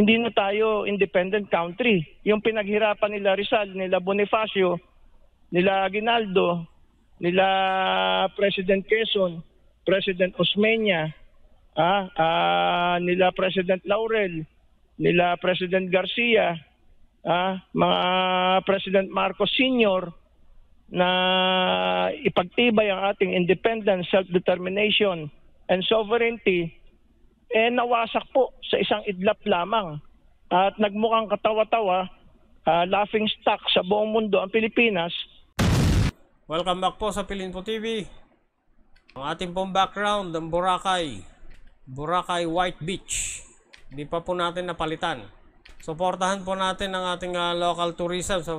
hindi na tayo independent country. Yung pinaghirapan nila Rizal, nila Bonifacio, nila Aguinaldo, nila President Quezon, President Osmeña, nila President Laurel, nila President Garcia, mga President Marcos Sr., na ipagtibay ang ating independence, self-determination, and sovereignty, nawasak po sa isang idlap lamang. At nagmukhang katawa-tawa, laughing stock sa buong mundo ang Pilipinas. Welcome back po sa Pilinpo TV. Ang ating pong background ng Boracay White Beach. Hindi pa po natin napalitan. Suportahan po natin ang ating local tourism sa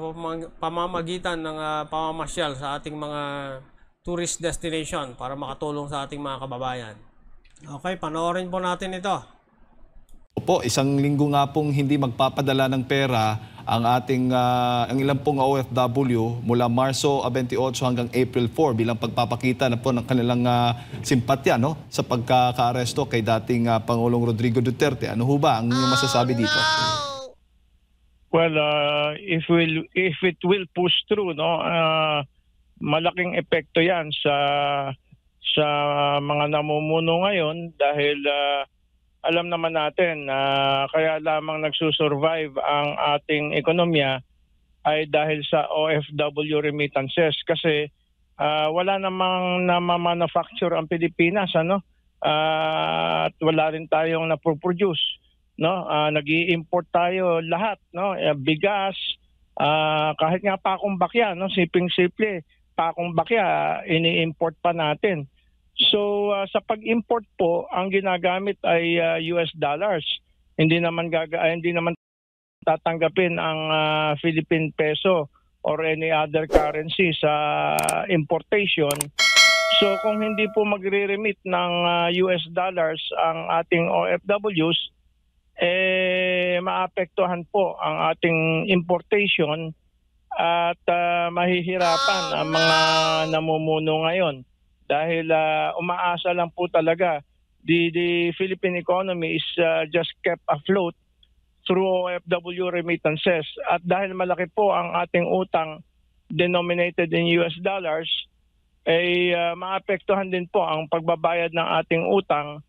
pamamagitan ng pamamasyal sa ating mga tourist destination para makatulong sa ating mga kababayan. Okay, panoorin po natin ito. Opo, isang linggo nga pong hindi magpapadala ng pera ang ating ang ilang pong OFW mula Marso 28 hanggang April 4 bilang pagpapakita na po ng kanilang simpatya sa pagkakaaresto kay dating Pangulong Rodrigo Duterte. Ano ho ba ang inyong masasabi dito? Well, if it will push through, malaking epekto 'yan sa mga namumuno ngayon dahil alam naman natin na kaya lamang nagsusurvive ang ating ekonomiya ay dahil sa OFW remittances kasi wala namang namamanufacture ang Pilipinas, at wala rin tayong naproproduce. Nag-i-import tayo lahat, bigas, kahit nga pakong bakya, siping-simple, pakong bakya ini-import pa natin. So sa pag-import po, ang ginagamit ay US dollars. Hindi naman tatanggapin ang Philippine peso or any other currency sa importation. So kung hindi po magre-remit ng US dollars ang ating OFWs, maapektuhan po ang ating importation at mahihirapan ang mga namumuno ngayon dahil umaasa lang po talaga. The Philippine economy is just kept afloat through OFW remittances at dahil malaki po ang ating utang denominated in US dollars, maapektuhan din po ang pagbabayad ng ating utang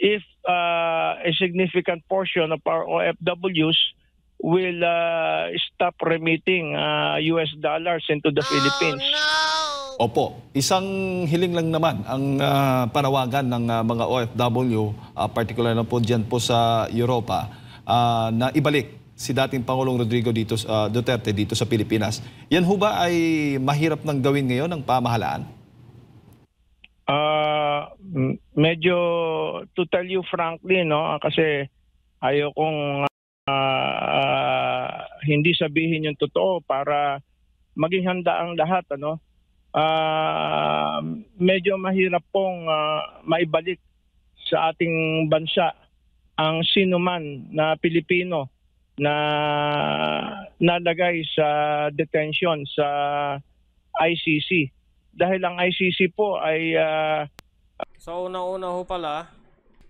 if a significant portion of our OFWs will stop remitting US dollars into the Philippines. Opo, isang hiling lang naman ang panawagan ng mga OFW, particular na po dyan po sa Europa, na ibalik si dating Pangulong Rodrigo Duterte dito sa Pilipinas. Yan ho ba ay mahirap nang gawin ngayon ng pamahalaan? Medyo, to tell you frankly, kasi ayaw kong hindi sabihin yung totoo para maging handa ang lahat, medyo mahirap pong maibalik sa ating bansa ang sinuman na Pilipino na nalagay sa detention sa ICC. Dahil ang ICC po ay So una-una ho pala,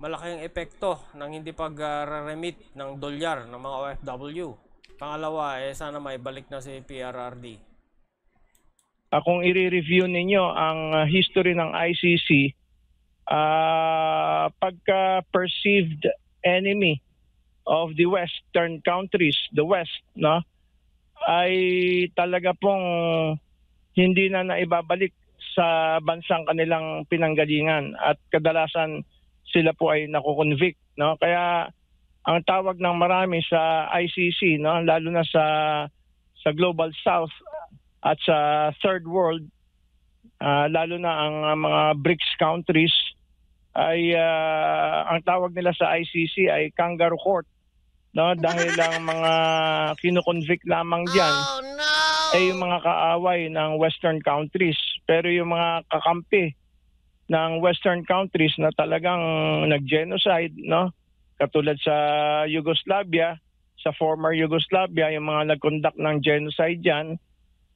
malaking epekto ng hindi pag-remit ng dolyar ng mga OFW. Pangalawa, sana maibalik na si PRRD. Kung i-review ninyo ang history ng ICC, pagka-perceived enemy of the Western countries, the West, ay talaga pong hindi na naibabalik sa bansang kanilang pinanggalingan at kadalasan sila po ay nakukonvict. Kaya ang tawag ng marami sa ICC, lalo na sa Global South at sa Third World, lalo na ang mga BRICS countries, ay ang tawag nila sa ICC ay kangaroo court. Dahil ang mga kinukonvict lamang dyan ay yung mga kaaway ng Western countries. Pero yung mga kakampi ng Western countries na talagang nag-genocide, katulad sa Yugoslavia, sa former Yugoslavia, yung mga nag-conduct ng genocide dyan,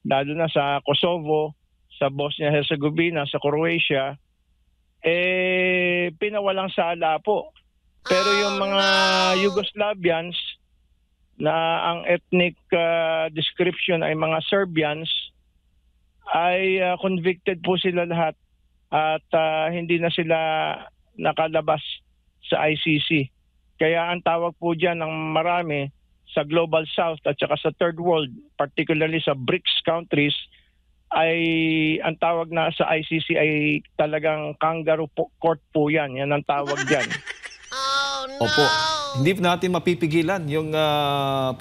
lalo na sa Kosovo, sa Bosnia-Herzegovina, sa Croatia, pinawalang sala po Pero yung mga Yugoslavians na ang ethnic description ay mga Serbians ay convicted po sila lahat at hindi na sila nakalabas sa ICC. Kaya ang tawag po dyan ng marami sa Global South at saka sa Third World, particularly sa BRICS countries, ay ang tawag na sa ICC ay talagang kangaroo court po yan. Yan ang tawag dyan. Opo. Hindi natin mapipigilan yung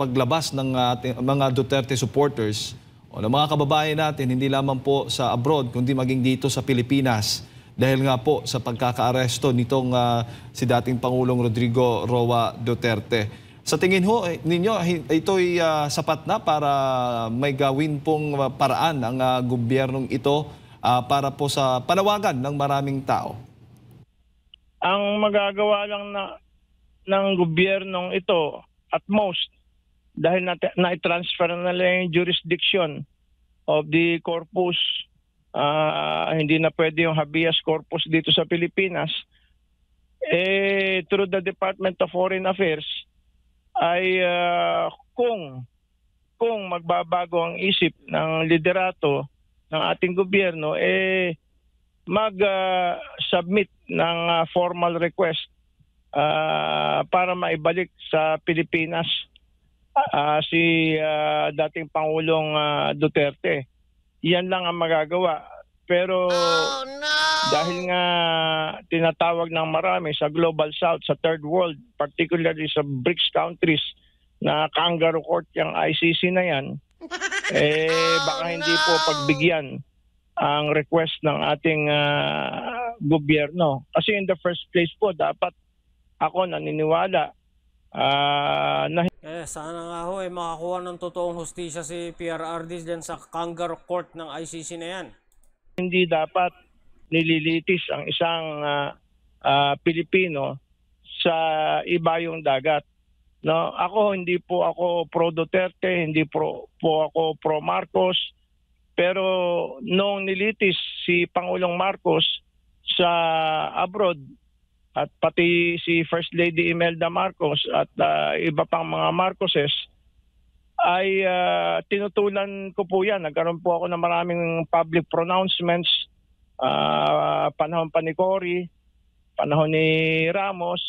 paglabas ng ating mga Duterte supporters o ng mga kababayan natin, hindi lamang po sa abroad, kundi maging dito sa Pilipinas. Dahil nga po sa pagkakaaresto nitong si dating Pangulong Rodrigo Roa Duterte. Sa tingin ho ninyo, ito'y sapat na para may gawin pong paraan ang gobyernong ito para po sa panawagan ng maraming tao? Ang magagawa lang ng gobyernong ito at most, dahil na-transfer na lang yung jurisdiction of the corpus, hindi na pwede yung habeas corpus dito sa Pilipinas, through the Department of Foreign Affairs, ay kung magbabago ang isip ng liderato ng ating gobyerno, mag-submit ng formal request para maibalik sa Pilipinas si dating Pangulong Duterte. Yan lang ang magagawa. Pero dahil nga tinatawag ng marami sa Global South, sa Third World, particularly sa BRICS countries, na kangaroo court yung ICC na yan, baka hindi po pagbigyan ang request ng ating gobyerno. Kasi in the first place po, dapat ako naniniwala na sana nga ho makakuha ng totoong hustisya si PRRD dyan sa kangaroo court ng ICC na yan. Hindi dapat nililitis ang isang Pilipino sa ibayong dagat. No, hindi po ako pro Duterte, hindi po ako pro Marcos. Pero nung nilitis si Pangulong Marcos sa abroad at pati si First Lady Imelda Marcos at iba pang mga Marcoses, ay tinutulan ko po yan. Nagkaroon po ako ng maraming public pronouncements, panahon pa ni Cory, panahon ni Ramos,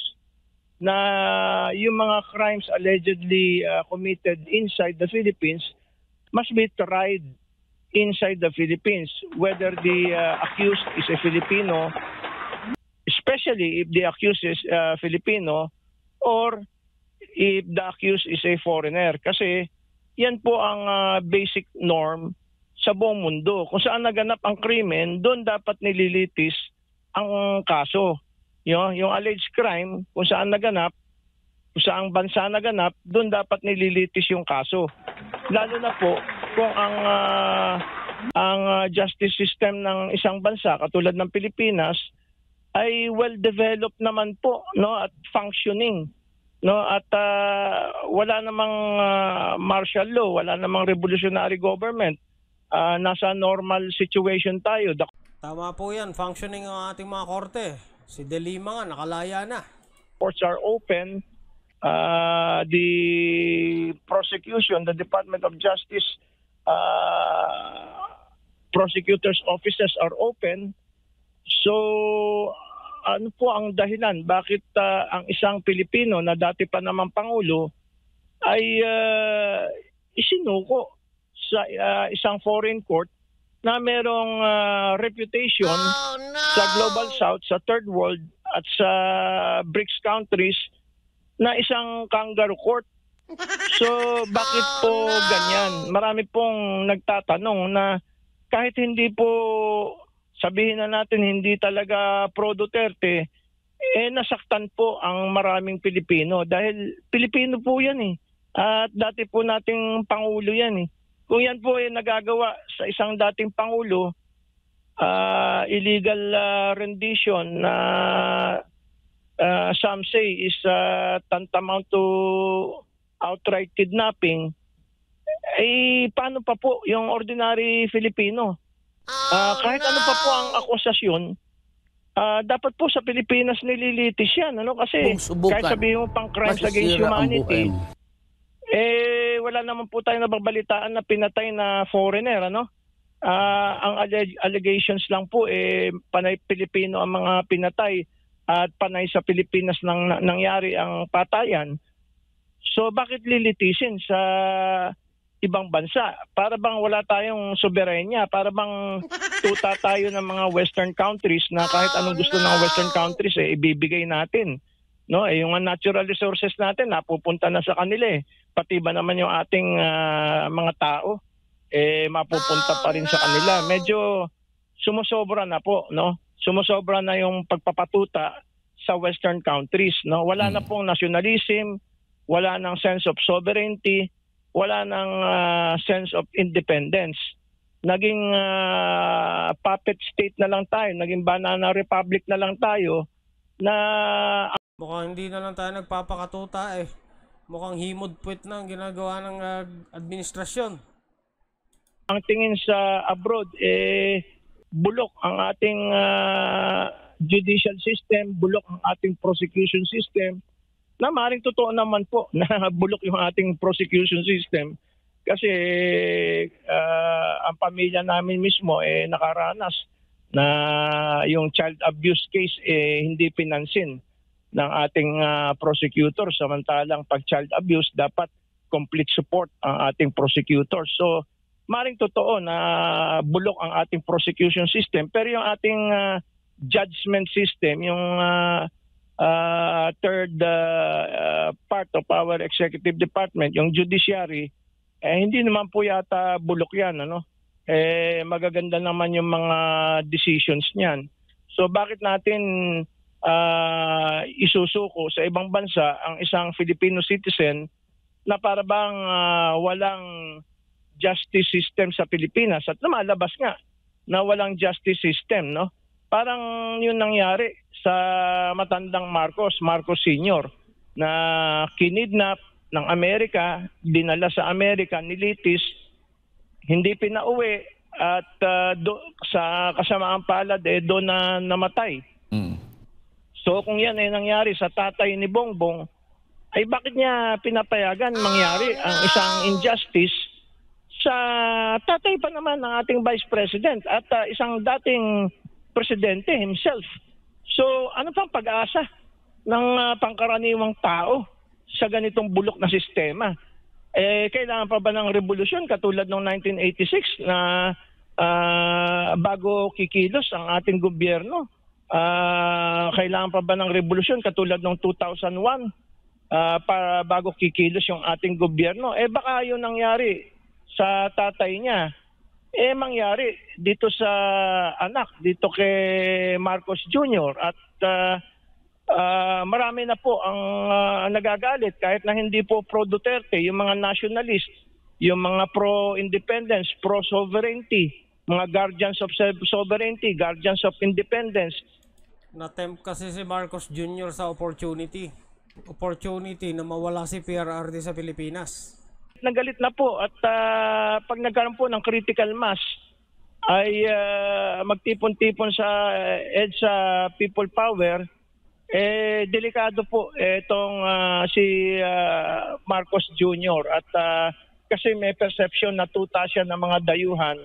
na yung mga crimes allegedly committed inside the Philippines must be tried inside the Philippines, whether the accused is a Filipino, especially if the accused is Filipino, or if the accused is a foreigner. Kasi yan po ang basic norm sa buong mundo. Kung saan naganap ang krimen, doon dapat nililitis ang kaso. Yung alleged crime, kung saan naganap, kung saan bansa naganap, doon dapat nililitis yung kaso. Lalo na po kung ang justice system ng isang bansa, katulad ng Pilipinas, ay well-developed naman po, no, at functioning. No, at wala namang martial law, wala namang revolutionary government. Nasa normal situation tayo. Tama po yan, functioning ang ating mga korte. Si De Lima nga, nakalaya na. Courts are open. The prosecution, the Department of Justice, prosecutors' offices are open. So, ano po ang dahilan? Bakit ang isang Pilipino na dati pa naman Pangulo ay isinuko sa isang foreign court na merong reputation sa Global South, sa Third World at sa BRICS countries na isang kangaroo court? So bakit po ganyan? Marami pong nagtatanong na kahit hindi po sabihin na natin hindi talaga pro Duterte, nasaktan po ang maraming Pilipino dahil Pilipino po yan eh. At dati po nating Pangulo yan eh. Kung yan po ay nagagawa sa isang dating Pangulo, illegal rendition na some say is tantamount to outright kidnapping, paano pa po yung ordinary Filipino? Kahit ano pa po ang akusasyon, Dapat po sa Pilipinas nililitis yan, ano? Kasi Kung subukan, kahit sabihin mo pang crimes against masisira ang humanity, buhay mo. wala naman po tayo nababalitaan na pinatay na foreigner, ano? Ang allegations lang po, panay Pilipino ang mga pinatay at panay sa Pilipinas nangyari ang patayan. So bakit lilitisin sa ibang bansa? Para bang wala tayong soberenya? Para bang tuta tayo ng mga western countries na kahit anong gusto ng western countries ibibigay natin? No, yung natural resources natin napupunta na sa kanila Pati ba naman yung ating mga tao mapupunta pa rin sa kanila. Medyo sumusobra na po, no? Sumusobra na yung pagpapatuta sa western countries, no? Wala na pong nationalism, wala nang sense of sovereignty, wala nang sense of independence. Naging puppet state na lang tayo, naging banana republic na lang tayo na Mukhang hindi na lang tayo nagpapakatuta Mukhang himod-puwet na ang ginagawa ng administrasyon. ang tingin sa abroad bulok ang ating judicial system, bulok ang ating prosecution system. Na maaaring totoo naman po na bulok yung ating prosecution system kasi ang pamilya namin mismo nakaranas na yung child abuse case hindi pinansin ng ating prosecutor, samantalang pag child abuse dapat complete support ang ating prosecutor. So maring totoo na bulok ang ating prosecution system, pero yung ating judgment system, yung third part of our executive department, yung judiciary, hindi naman po yata bulok yan, ano? Magaganda naman yung mga decisions niyan. So bakit natin isusuko sa ibang bansa ang isang Filipino citizen na para bang walang justice system sa Pilipinas at lumalabas nga na walang justice system, no? Parang yun nangyari sa matandang Marcos Sr. na kinidnap ng Amerika, dinala sa Amerika, nilitis, hindi pinauwi at sa kasamaang palad doon na namatay. So kung yan ay nangyari sa tatay ni Bongbong, ay bakit niya pinapayagan mangyari ang isang injustice sa tatay pa naman ng ating Vice President at isang dating presidente himself? So ano pang pag-asa ng pangkaraniwang tao sa ganitong bulok na sistema? Kailangan pa ba ng revolusyon katulad ng 1986 na bago kikilos ang ating gobyerno? Kailangan pa ba ng revolusyon katulad ng 2001 para bago kikilos yung ating gobyerno? Baka yun nangyari sa tatay niya, mangyari dito sa anak, dito kay Marcos Jr. At marami na po ang nagagalit kahit na hindi po pro-Duterte, yung mga nationalist, yung mga pro-independence, pro-sovereignty, mga guardians of sovereignty, guardians of independence. Na-tempt kasi si Marcos Jr. sa opportunity na mawala si PRRD sa Pilipinas. Nagalit na po at pag nagkaroon po ng critical mass ay magtipon-tipon sa EDSA People Power, delikado po itong si Marcos Jr. At kasi may perception na tuta siya ng mga dayuhan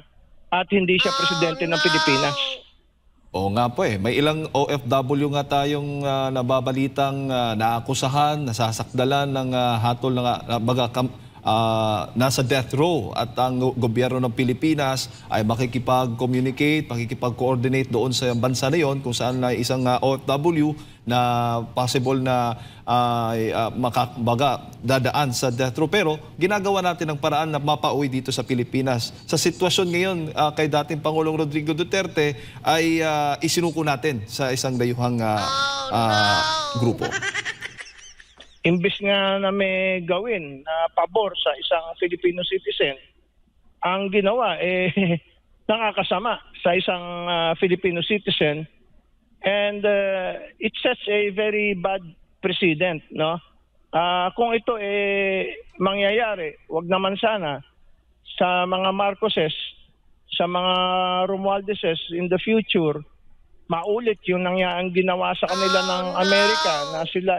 at hindi siya presidente ng Pilipinas. Oo nga po may ilang OFW nga tayong nababalitang naakusahan, nasasakdalan ng hatol ng nasa death row at ang gobyerno ng Pilipinas ay makikipag-communicate, makikipag-coordinate doon sa bansa na yon kung saan na isang OFW na possible na dadaan sa death row. Pero ginagawa natin ang paraan na mapauwi dito sa Pilipinas. Sa sitwasyon ngayon kay dating Pangulong Rodrigo Duterte ay isinuko natin sa isang dayuhang grupo. Imbis nga na may gawin na pabor sa isang Filipino citizen, ang ginawa nakakasama sa isang Filipino citizen, and it sets a very bad precedent, no? Kung ito mangyayari, wag naman sana sa mga Marcoses, sa mga Romualdeses in the future, maulit yung ang ginawa sa kanila ng Amerika na sila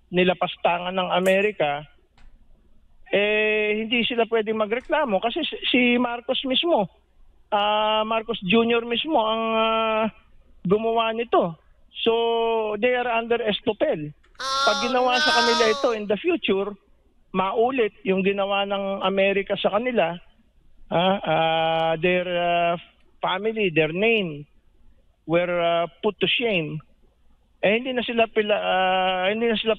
nilapastangan ng Amerika, hindi sila pwedeng magreklamo kasi si Marcos mismo, Marcos Jr. mismo ang gumawa nito. So they are under estopel. Pag ginawa sa kanila ito in the future, maulit yung ginawa ng Amerika sa kanila, their family, their name were put to shame. Hindi na sila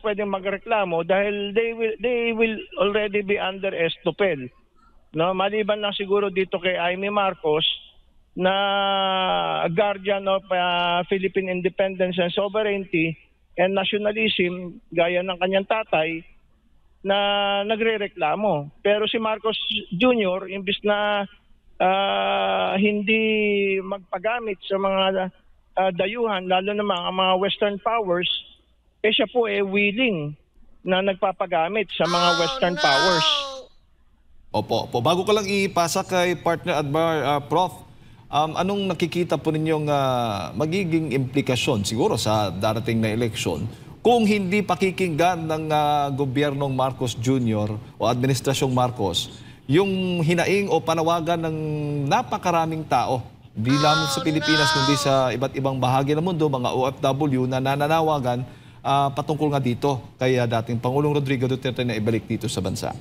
pwedeng magreklamo dahil they will already be under estopel. No, maliban lang siguro dito kay Amy Marcos na guardian of Philippine independence and sovereignty and nationalism gaya ng kanyang tatay na nagrereklamo. Pero si Marcos Jr. imbis na hindi magpagamit sa mga dayuhan, lalo na mga Western powers, siya po willing na nagpapagamit sa mga Western powers. Opo. Bago ko lang ipasa kay partner Prof, anong nakikita po ninyong magiging implikasyon siguro sa darating na eleksyon kung hindi pakikinggan ng gobyernong Marcos Jr. o Administrasyong Marcos yung hinaing o panawagan ng napakaraming tao, hindi lamang sa Pilipinas kundi sa iba't ibang bahagi ng mundo, mga OFW na nananawagan patungkol nga dito kay dating Pangulong Rodrigo Duterte na ibalik dito sa bansa?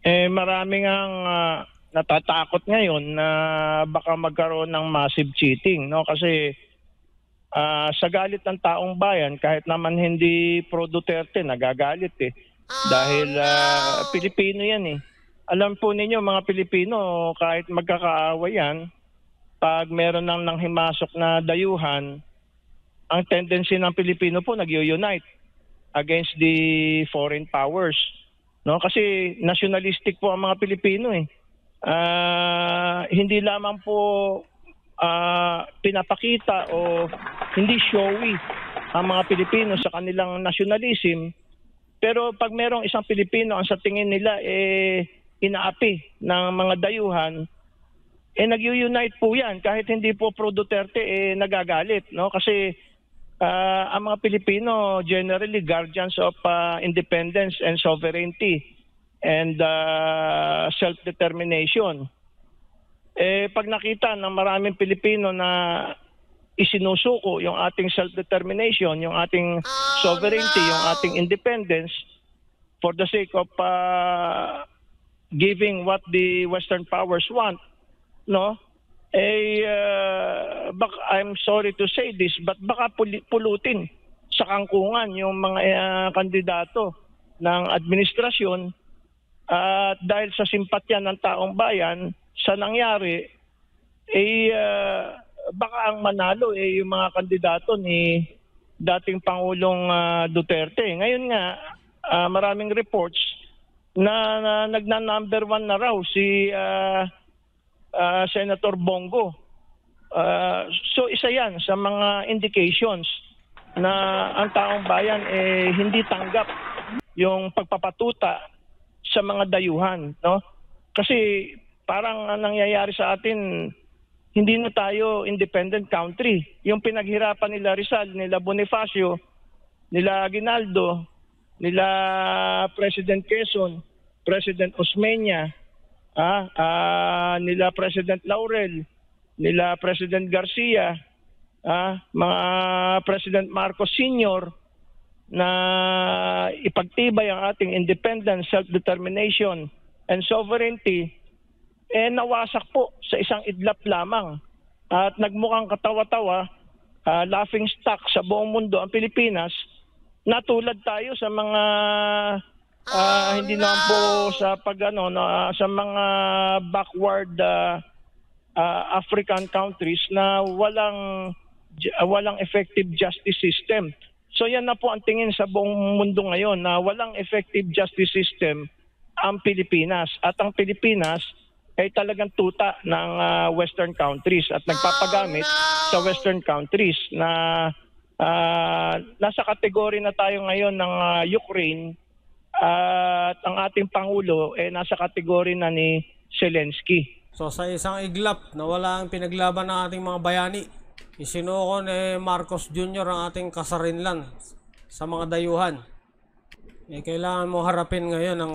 Maraming ang natatakot ngayon na baka magkaroon ng massive cheating, no? Kasi sa galit ng taong bayan, kahit naman hindi pro Duterte, nagagalit dahil Pilipino yan Alam po ninyo mga Pilipino, kahit magkakaaway yan, pag meron nang himasok na dayuhan, ang tendency ng Pilipino po nag-unite against the foreign powers. No, kasi nationalistic po ang mga Pilipino hindi lamang po pinapakita o hindi showy ang mga Pilipino sa kanilang nationalism, pero pag merong isang Pilipino ang sa tingin nila inaapi ng mga dayuhan, nag-unite po yan kahit hindi po pro Duterte nagagalit, no? Kasi ang mga Pilipino generally guardians of independence and sovereignty and self-determination. Pag nakita ng maraming Pilipino na isinusuko yung ating self-determination, yung ating sovereignty, yung ating independence for the sake of giving what the Western powers want, no? I'm sorry to say this, but baka pulutin sa kangkungan yung mga kandidato ng administrasyon dahil sa simpatya ng taong bayan sa nangyari, baka ang manalo yung mga kandidato ni dating Pangulong Duterte. Ngayon nga, maraming reports na nagna-number 1 na raw si Senator Bongo. So isa yan sa mga indications na ang taong bayan hindi tanggap yung pagpapatuta sa mga dayuhan, no? Kasi parang nangyayari sa atin, hindi na tayo independent country. Yung pinaghirapan nila Rizal, nila Bonifacio, nila Aguinaldo, nila President Quezon, President Osmeña, nila President Laurel, nila President Garcia, mga President Marcos Sr. na ipagtibay ang ating independence, self-determination, and sovereignty, nawasak po sa isang idlap lamang. At nagmukhang katawa-tawa, laughing stock sa buong mundo ang Pilipinas, natulad tayo sa mga hindi naman po sa sa mga backward African countries na walang effective justice system. So yan na po ang tingin sa buong mundo ngayon, na walang effective justice system ang Pilipinas. At ang Pilipinas ay talagang tuta ng Western countries at nagpapagamit sa Western countries na nasa kategory na tayo ngayon ng Ukraine, at ang ating Pangulo nasa kategory na ni Zelensky. So sa isang iglap na wala ang pinaglaban ng ating mga bayani, Isinuko ni Marcos Jr. ang ating kasarinlan sa mga dayuhan. Kailangan mo harapin ngayon ang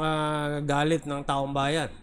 galit ng taong bayan.